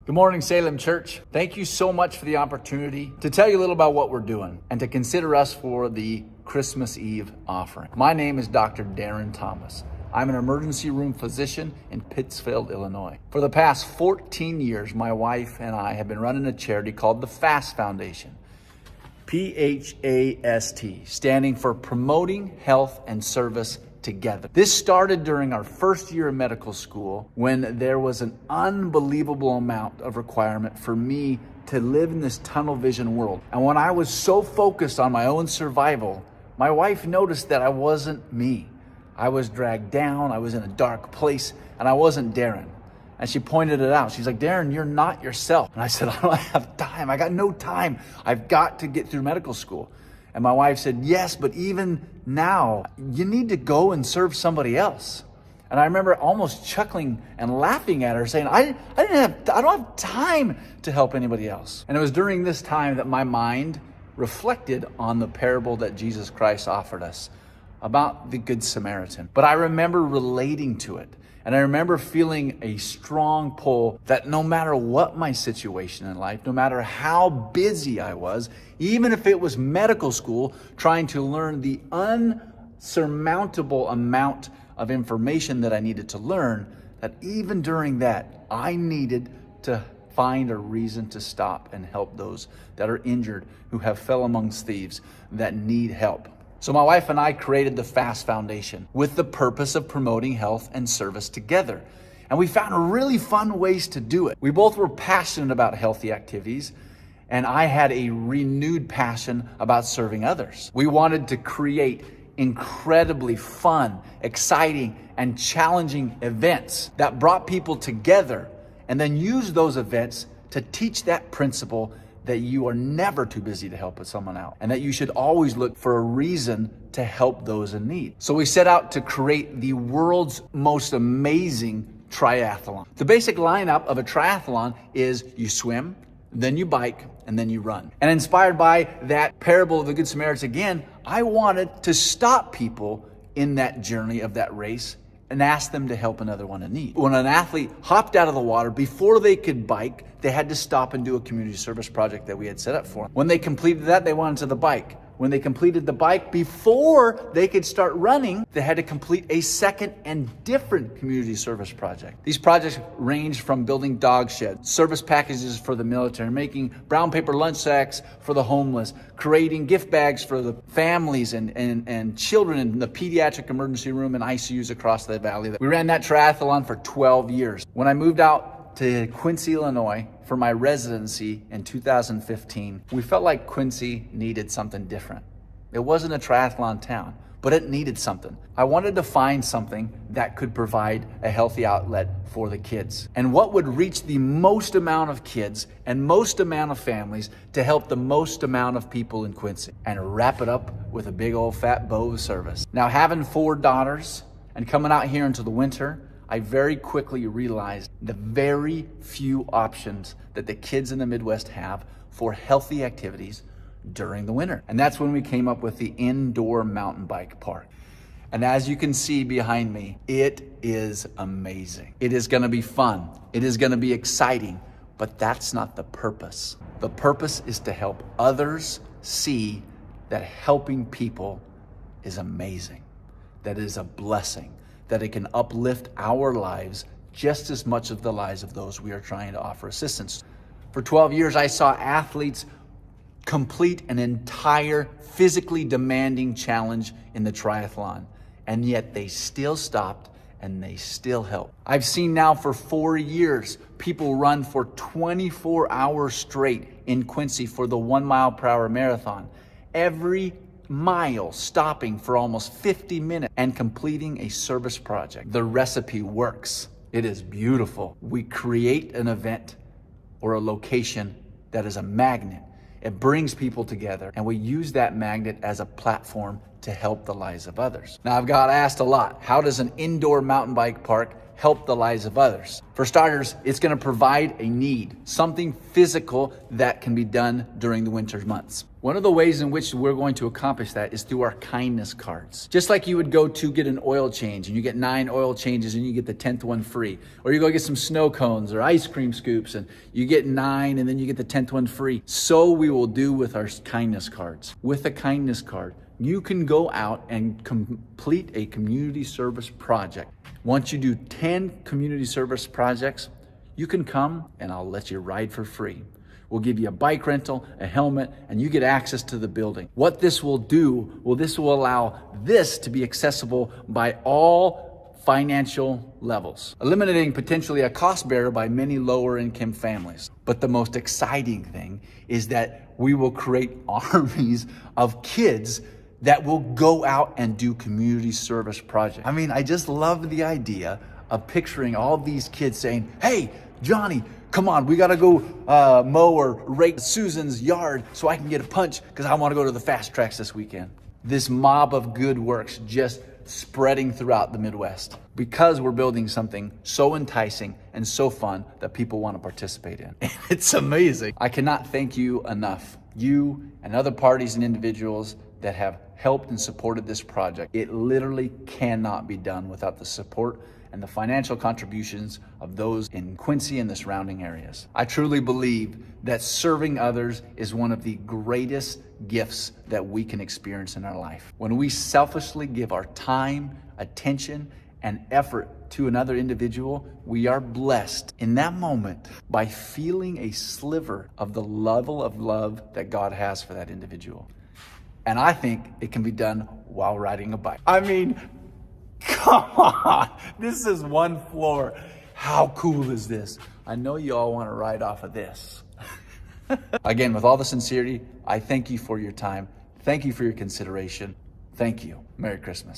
Good morning, Salem Church. Thank you so much for the opportunity to tell you a little about what we're doing and to consider us for the Christmas Eve offering. My name is Dr. Darren Thomas. I'm an emergency room physician in Pittsfield, Illinois. For the past 14 years, my wife and I have been running a charity called the FAST Foundation. PHAST, standing for Promoting Health and Service Together. This started during our first year of medical school when there was an unbelievable amount of requirement for me to live in this tunnel vision world. And when I was so focused on my own survival, my wife noticed that I wasn't me. I was dragged down, I was in a dark place, and I wasn't Darren. And she pointed it out. She's like, Darren, you're not yourself. And I said, I don't have time. I got no time. I've got to get through medical school. And my wife said, yes, but even now, you need to go and serve somebody else. And I remember almost chuckling and laughing at her, saying, I don't have time to help anybody else. And it was during this time that my mind reflected on the parable that Jesus Christ offered us about the Good Samaritan. But I remember relating to it. And I remember feeling a strong pull that no matter what my situation in life, no matter how busy I was, even if it was medical school, trying to learn the unsurmountable amount of information that I needed to learn, that even during that, I needed to find a reason to stop and help those that are injured, who have fell amongst thieves, that need help. So my wife and I created the FAST Foundation with the purpose of promoting health and service together. And we found really fun ways to do it. We both were passionate about healthy activities, and I had a renewed passion about serving others. We wanted to create incredibly fun, exciting, and challenging events that brought people together, and then use those events to teach that principle that you are never too busy to help someone out, and that you should always look for a reason to help those in need. So we set out to create the world's most amazing triathlon. The basic lineup of a triathlon is you swim, then you bike, and then you run. And inspired by that parable of the Good Samaritan again, I wanted to stop people in that journey of that race and ask them to help another one in need. When an athlete hopped out of the water, before they could bike, they had to stop and do a community service project that we had set up for them. When they completed that, they went to the bike. When they completed the bike, before they could start running, they had to complete a second and different community service project. These projects ranged from building dog sheds, service packages for the military, making brown paper lunch sacks for the homeless, creating gift bags for the families and children in the pediatric emergency room and ICUs across the valley. We ran that triathlon for 12 years. When I moved out to Quincy, Illinois for my residency in 2015, we felt like Quincy needed something different. It wasn't a triathlon town, but it needed something. I wanted to find something that could provide a healthy outlet for the kids, and what would reach the most amount of kids and most amount of families to help the most amount of people in Quincy, and wrap it up with a big old fat bow of service. Now, having 4 daughters and coming out here into the winter, I very quickly realized the very few options that the kids in the Midwest have for healthy activities during the winter. And that's when we came up with the indoor mountain bike park. And as you can see behind me, it is amazing. It is gonna be fun. It is gonna be exciting, but that's not the purpose. The purpose is to help others see that helping people is amazing, that it is a blessing, that it can uplift our lives just as much as the lives of those we are trying to offer assistance. For 12 years, I saw athletes complete an entire physically demanding challenge in the triathlon, and yet they still stopped and they still help. I've seen now for 4 years, people run for 24 hours straight in Quincy for the 1 mile per hour marathon. Every mile stopping for almost 50 minutes and completing a service project. The recipe works. It is beautiful. We create an event or a location that is a magnet. It brings people together, and we use that magnet as a platform to help the lives of others. Now, I've got asked a lot, how does an indoor mountain bike park help the lives of others. For starters, it's going to provide a need, something physical that can be done during the winter months. One of the ways in which we're going to accomplish that is through our kindness cards. Just like you would go to get an oil change and you get 9 oil changes and you get the 10th one free. Or you go get some snow cones or ice cream scoops and you get 9 and then you get the 10th one free. So we will do with our kindness cards. With a kindness card, you can go out and complete a community service project. Once you do 10 community service projects, you can come and I'll let you ride for free. We'll give you a bike rental, a helmet, and you get access to the building. What this will do, this will allow this to be accessible by all financial levels, eliminating potentially a cost bearer by many lower income families. But the most exciting thing is that we will create armies of kids that will go out and do community service projects. I mean, I just love the idea of picturing all these kids saying, hey, Johnny, come on, we gotta go mow or rake Susan's yard so I can get a punch because I wanna go to the fast tracks this weekend. This mob of good works just spreading throughout the Midwest because we're building something so enticing and so fun that people want to participate in. It's amazing. I cannot thank you enough. You and other parties and individuals that have helped and supported this project. It literally cannot be done without the support and the financial contributions of those in Quincy and the surrounding areas. I truly believe that serving others is one of the greatest gifts that we can experience in our life. When we selfishly give our time, attention, and effort to another individual, we are blessed in that moment by feeling a sliver of the level of love that God has for that individual. And I think it can be done while riding a bike. I mean, come on, this is one floor. How cool is this? I know you all want to ride off of this. Again, with all the sincerity, I thank you for your time. Thank you for your consideration. Thank you. Merry Christmas.